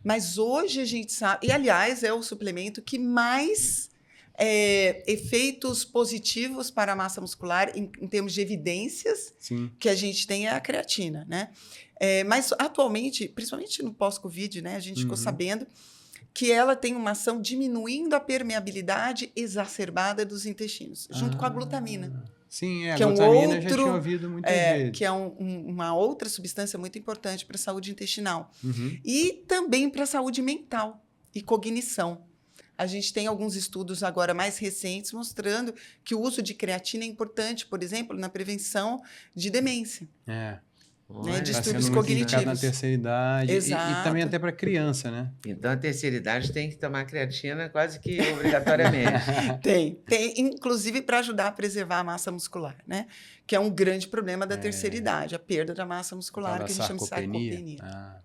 Mas hoje a gente sabe... E, aliás, é o suplemento que mais efeitos positivos para a massa muscular, em termos de evidências, Sim. que a gente tem é a creatina, né? Mas, atualmente, principalmente no pós-Covid, né, a gente ficou sabendo que ela tem uma ação diminuindo a permeabilidade exacerbada dos intestinos, junto com a glutamina. Sim, a Que é um glutamina eu já tinha outro, ouvido muitas vezes. que é uma outra substância muito importante para a saúde intestinal. Uhum. E também para a saúde mental e cognição. A gente tem alguns estudos agora mais recentes mostrando que o uso de creatina é importante, por exemplo, na prevenção de demência. É. Né, Está distúrbios sendo muito indicado na cognitivos. terceira idade. E também até para criança, né? Então, a terceira idade tem que tomar creatina quase que obrigatoriamente. Tem, inclusive para ajudar a preservar a massa muscular, né? Que é um grande problema da terceira idade, a perda da massa muscular, que a gente chama de sarcopenia.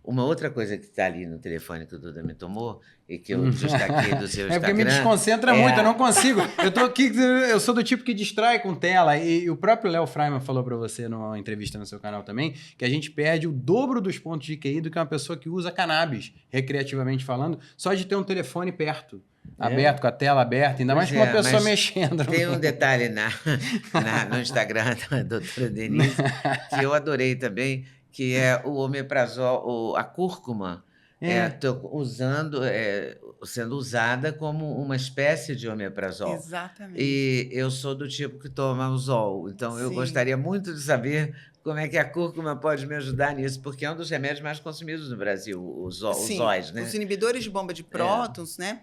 Uma outra coisa que está ali no telefone que o Duda me tomou e que eu destaquei do seu Instagram... É porque me desconcentra muito, eu não consigo. Eu tô aqui, eu sou do tipo que distrai com tela. E o próprio Léo Freiman falou para você numa entrevista no seu canal também que a gente perde o dobro dos pontos de QI do que uma pessoa que usa cannabis, recreativamente falando, só de ter um telefone perto. Aberto, com a tela aberta, ainda mais com uma pessoa mexendo. Tem um detalhe no Instagram da doutora Denise que eu adorei também, que é o omeprazol, a cúrcuma, sendo usada como uma espécie de omeprazol. Exatamente. E eu sou do tipo que toma o Zol, então eu gostaria muito de saber como é que a cúrcuma pode me ajudar nisso, porque é um dos remédios mais consumidos no Brasil, os Zóis, né? Os inibidores de bomba de prótons, né?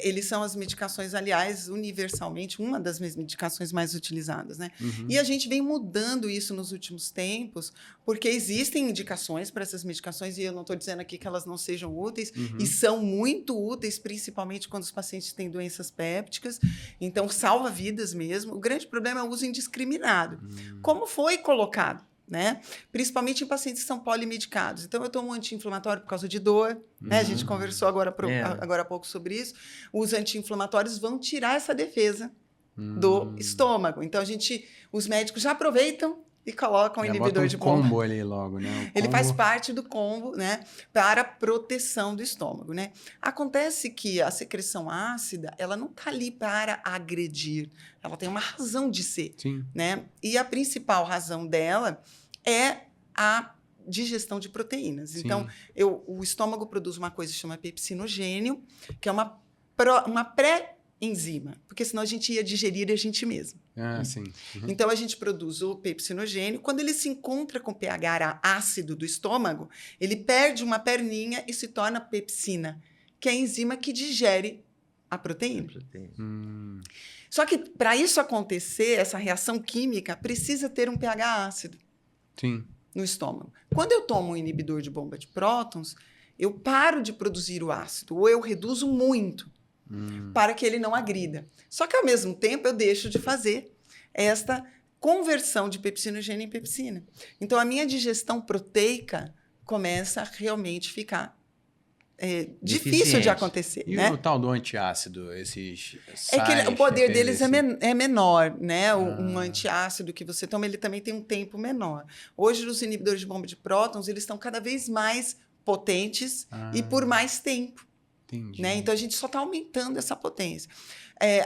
Eles são as medicações, aliás, universalmente, uma das medicações mais utilizadas, né? E a gente vem mudando isso nos últimos tempos, porque existem indicações para essas medicações, e eu não estou dizendo aqui que elas não sejam úteis, e são muito úteis, principalmente quando os pacientes têm doenças pépticas, então salva vidas mesmo. O grande problema é o uso indiscriminado. Como foi colocado? Né? Principalmente em pacientes que são polimedicados. Então, eu tomo um anti-inflamatório por causa de dor, né? A gente conversou agora há pouco sobre isso. Os anti-inflamatórios vão tirar essa defesa do estômago. Então, os médicos já aproveitam e colocam o inibidor de bomba. Combo ali logo, né? Ele faz parte do combo, né? Para a proteção do estômago, né? Acontece que a secreção ácida, ela não está ali para agredir. Ela tem uma razão de ser, né? E a principal razão dela é a digestão de proteínas. Então, o estômago produz uma coisa que se chama pepsinogênio, que é uma pré-enzima, porque senão a gente ia digerir a gente mesmo. Então, a gente produz o pepsinogênio. Quando ele se encontra com o pH ácido do estômago, ele perde uma perninha e se torna pepsina, que é a enzima que digere a proteína. Só que, para isso acontecer, essa reação química, precisa ter um pH ácido no estômago. Quando eu tomo um inibidor de bomba de prótons, eu paro de produzir o ácido, ou eu reduzo muito, para que ele não agrida. Só que, ao mesmo tempo, eu deixo de fazer esta conversão de pepsinogênio em pepsina. Então, a minha digestão proteica começa a realmente ficar difícil de acontecer. E né? o tal do antiácido, esses o poder deles é menor, né? Um antiácido que você toma, ele também tem um tempo menor. Hoje, os inibidores de bomba de prótons, eles estão cada vez mais potentes e por mais tempo. Né? Então, a gente só está aumentando essa potência.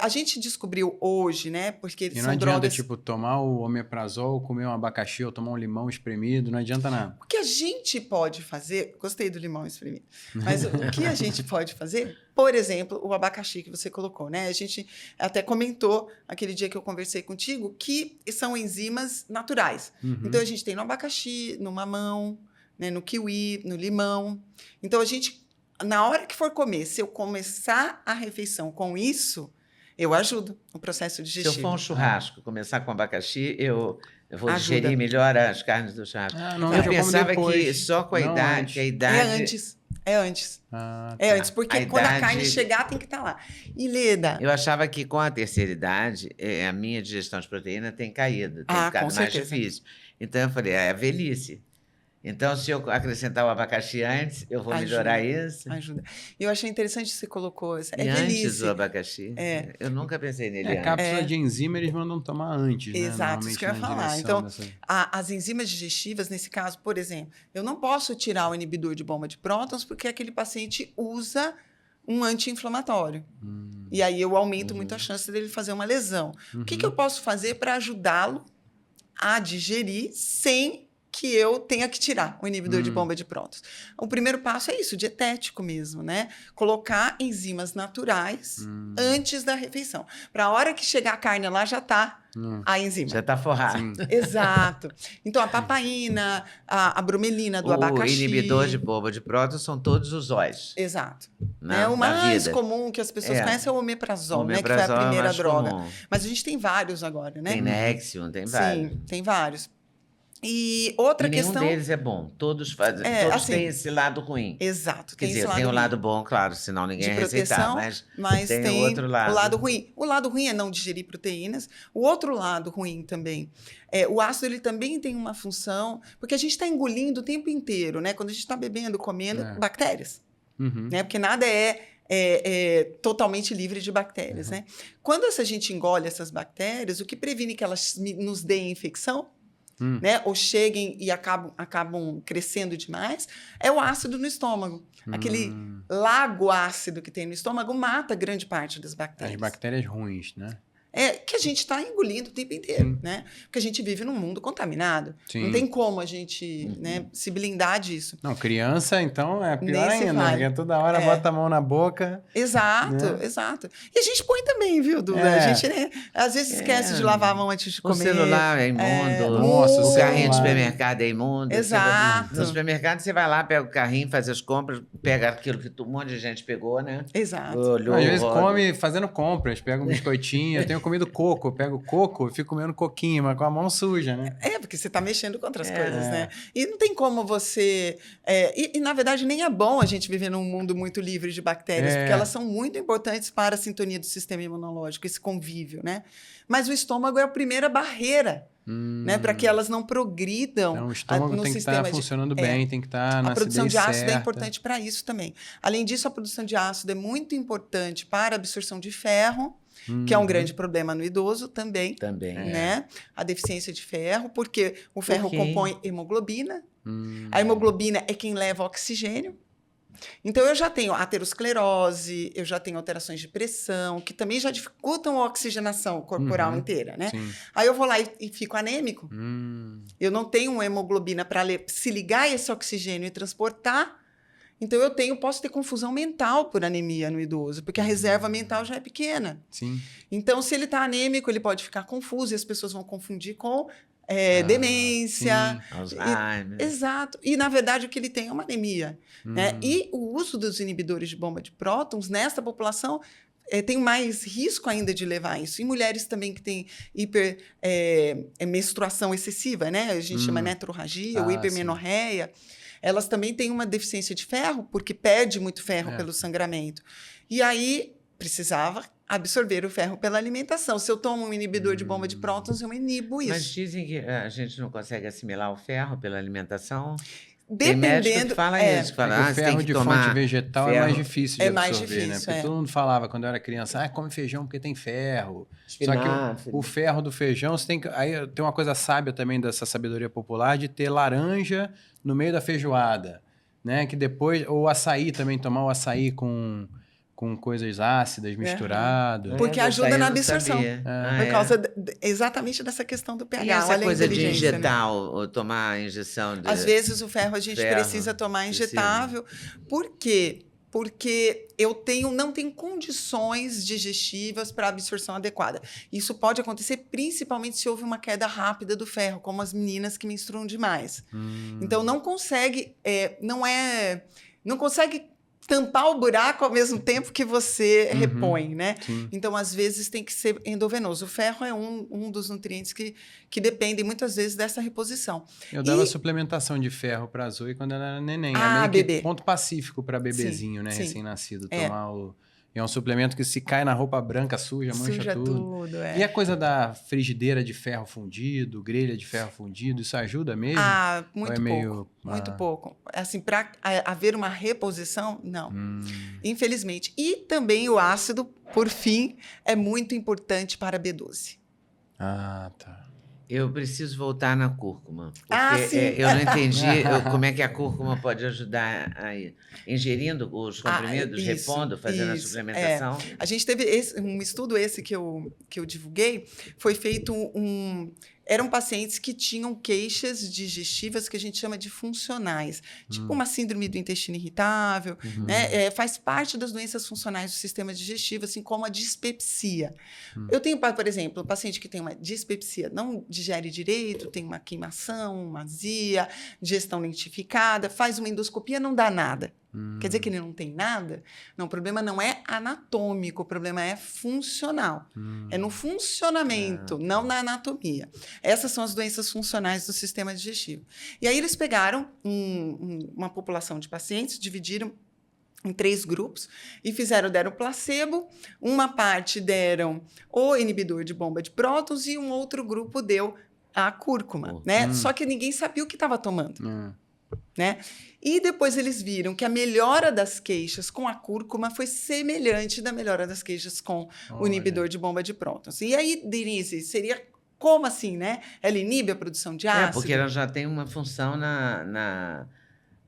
A gente descobriu hoje, né? Porque não adianta, tipo, tomar o omeprazol, comer um abacaxi ou tomar um limão espremido, não adianta nada. O que a gente pode fazer... Gostei do limão espremido. Mas o que a gente pode fazer... Por exemplo, o abacaxi que você colocou, né? A gente até comentou, aquele dia que eu conversei contigo, que são enzimas naturais. Então, a gente tem no abacaxi, no mamão, né? No kiwi, no limão. Então, a gente... Na hora que for comer, se eu começar a refeição com isso... Eu ajudo o processo digestivo. Se eu for um churrasco, começar com abacaxi, eu vou digerir melhor as carnes do churrasco. Eu pensava que só com a idade... É antes. É antes, porque quando a carne chegar, tem que estar lá. E, Leda... Eu achava que com a terceira idade, a minha digestão de proteína tem caído, tem ficado mais difícil. Então, eu falei, é a velhice. Então, se eu acrescentar o abacaxi antes, eu vou melhorar isso? Ajuda. Eu achei interessante que você colocou. E antes o abacaxi? Eu nunca pensei nele antes. Cápsula de enzima eles mandam tomar antes, né? Exato, isso que eu ia falar. Então, as enzimas digestivas, nesse caso, por exemplo, eu não posso tirar o inibidor de bomba de prótons porque aquele paciente usa um anti-inflamatório. E aí eu aumento muito a chance dele fazer uma lesão. O que eu posso fazer para ajudá-lo a digerir sem que eu tenha que tirar o inibidor de bomba de prótons? O primeiro passo é isso, dietético mesmo, né? Colocar enzimas naturais antes da refeição. Para a hora que chegar a carne lá, já está a enzima. Já está forrado. Exato. Então, a papaína, a bromelina do abacaxi. O inibidor de bomba de prótons são todos os óleos. Exato. O mais comum que as pessoas conhecem é o omeprazol, né? Que foi a primeira droga. Comum. Mas a gente tem vários agora, né? Tem Nexium, tem vários. Sim, tem vários. E outra questão... nenhum deles é bom. Todos fazem. Todos assim, têm esse lado ruim. Exato. Quer dizer, tem o lado bom, claro, senão ninguém ia receitar. Mas tem o outro lado. O lado ruim. O lado ruim é não digerir proteínas. O outro lado ruim também. O ácido, ele também tem uma função... Porque a gente está engolindo o tempo inteiro, né? Quando a gente está bebendo, comendo, bactérias. Né? Porque nada é totalmente livre de bactérias, né? Quando a gente engole essas bactérias, o que previne que elas nos deem infecção, né? Ou cheguem e acabam crescendo demais, é o ácido no estômago. Aquele lago ácido que tem no estômago mata grande parte das bactérias. As bactérias ruins, né? Que a gente está engolindo o tempo inteiro, né? Porque a gente vive num mundo contaminado. Não tem como a gente se blindar disso. Não, criança, então, é pior ainda. Porque toda hora bota a mão na boca. Exato, né? Exato. E a gente põe também, viu, Duda? A gente, né, às vezes esquece de lavar a mão antes de comer. O celular é imundo. Nossa, o carrinho de supermercado é imundo. Exato. No supermercado, você vai lá, pega o carrinho, faz as compras, pega aquilo que um monte de gente pegou, né? Exato. Olhou, às vezes come fazendo compras, pega um biscoitinho, eu tenho comido coco, eu pego coco e fico comendo coquinho, mas com a mão suja, né? Porque você está mexendo com outras coisas, né? E não tem como você... E, na verdade, nem é bom a gente viver num mundo muito livre de bactérias, porque elas são muito importantes para a sintonia do sistema imunológico, esse convívio, né? Mas o estômago é a primeira barreira, né? Para que elas não progridam. Então, o estômago tem que estar funcionando bem, tem que estar na A produção de ácido certa. é importante para isso também. Além disso, a produção de ácido é muito importante para a absorção de ferro, que é um grande problema no idoso também. Né? A deficiência de ferro, porque o ferro compõe hemoglobina. A hemoglobina é quem leva oxigênio. Então, eu já tenho aterosclerose, eu já tenho alterações de pressão, que também já dificultam a oxigenação corporal inteira, né? Aí eu vou lá e fico anêmico. Eu não tenho uma hemoglobina para se ligar a esse oxigênio e transportar. Então, posso ter confusão mental por anemia no idoso, porque a reserva mental já é pequena. Então, se ele está anêmico, ele pode ficar confuso e as pessoas vão confundir com demência. Alzheimer. Exato. E, na verdade, o que ele tem é uma anemia. Né? E o uso dos inibidores de bomba de prótons nessa população tem mais risco ainda de levar isso. E mulheres também que têm menstruação excessiva, né? A gente chama netrorragia ou hipermenorreia. Elas também têm uma deficiência de ferro, porque perde muito ferro pelo sangramento. E aí, precisava absorver o ferro pela alimentação. Se eu tomo um inibidor de bomba de prótons, eu inibo isso. Mas dizem que a gente não consegue assimilar o ferro pela alimentação? Dependendo... Tem médico que fala isso. Que fala, o ferro de fonte vegetal é mais difícil de absorver, mais difícil, né? Porque todo mundo falava, quando eu era criança, come feijão porque tem ferro. Espinafre. Só que o ferro do feijão, você tem que... Aí tem uma coisa sábia também dessa sabedoria popular de ter laranja no meio da feijoada, né? Que depois... Ou açaí também, tomar o açaí com coisas ácidas misturado. Porque ajuda na absorção. Por causa exatamente dessa questão do pH. E essa coisa de injetar, ou tomar injeção de... Às vezes o ferro a gente precisa tomar injetável. Por quê? Porque eu não tenho condições digestivas para absorção adequada. Isso pode acontecer principalmente se houve uma queda rápida do ferro, como as meninas que menstruam demais. Então não consegue, não consegue tampar o buraco ao mesmo tempo que você repõe, né? Então, às vezes, tem que ser endovenoso. O ferro é um dos nutrientes que dependem, muitas vezes, dessa reposição. Eu dava suplementação de ferro para a Zoe quando ela era neném. É meio bebê. Que ponto pacífico para bebezinho, né? Recém-nascido. Tomar E é um suplemento que se cai na roupa branca, mancha tudo. E a coisa da frigideira de ferro fundido, grelha de ferro fundido, isso ajuda mesmo? Muito pouco. Muito pouco. Assim, para haver uma reposição, não. Infelizmente. E também o ácido, por fim, é muito importante para a B12. Tá. Eu preciso voltar na cúrcuma, porque eu não entendi como é que a cúrcuma pode ajudar aí. Ingerindo os comprimidos, repondo, fazendo a suplementação. A gente teve um estudo que eu divulguei, foi feito eram pacientes que tinham queixas digestivas que a gente chama de funcionais, tipo uma síndrome do intestino irritável, né? Faz parte das doenças funcionais do sistema digestivo, assim como a dispepsia. Eu tenho, por exemplo, um paciente que tem uma dispepsia, não digere direito, tem uma queimação, uma azia, digestão lentificada, faz uma endoscopia, não dá nada. Quer dizer que ele não tem nada? Não, o problema não é anatômico, o problema é funcional. É no funcionamento, não na anatomia. Essas são as doenças funcionais do sistema digestivo. E aí eles pegaram uma população de pacientes, dividiram em 3 grupos e deram placebo, uma parte deram o inibidor de bomba de prótons e um outro grupo deu a cúrcuma, né? Só que ninguém sabia o que estava tomando. Né? E depois eles viram que a melhora das queixas com a cúrcuma foi semelhante da melhora das queixas com o inibidor de bomba de prótons. E aí, Denise, seria como assim, né? Ela inibe a produção de ácido? Porque ela já tem uma função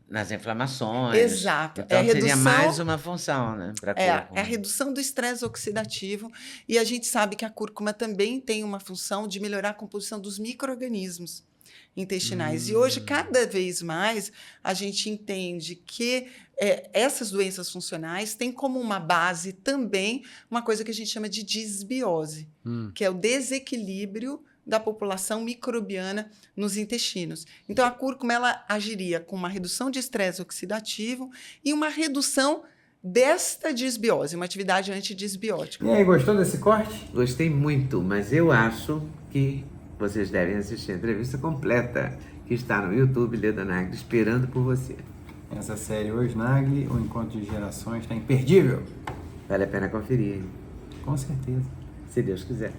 nas inflamações. Exato. Então, seria mais uma função, né? É a redução do estresse oxidativo. E a gente sabe que a cúrcuma também tem uma função de melhorar a composição dos micro-organismos intestinais. E hoje, cada vez mais, a gente entende que essas doenças funcionais têm como uma base também uma coisa que a gente chama de disbiose, que é o desequilíbrio da população microbiana nos intestinos. Então, a cúrcuma ela agiria com uma redução de estresse oxidativo e uma redução desta disbiose, uma atividade antidisbiótica. E aí, gostou desse corte? Gostei muito, mas eu acho que vocês devem assistir a entrevista completa, que está no YouTube, Leda Nagli, esperando por você. Essa série Hoje Nagli, o Encontro de Gerações, está imperdível. Vale a pena conferir. Com certeza. Se Deus quiser.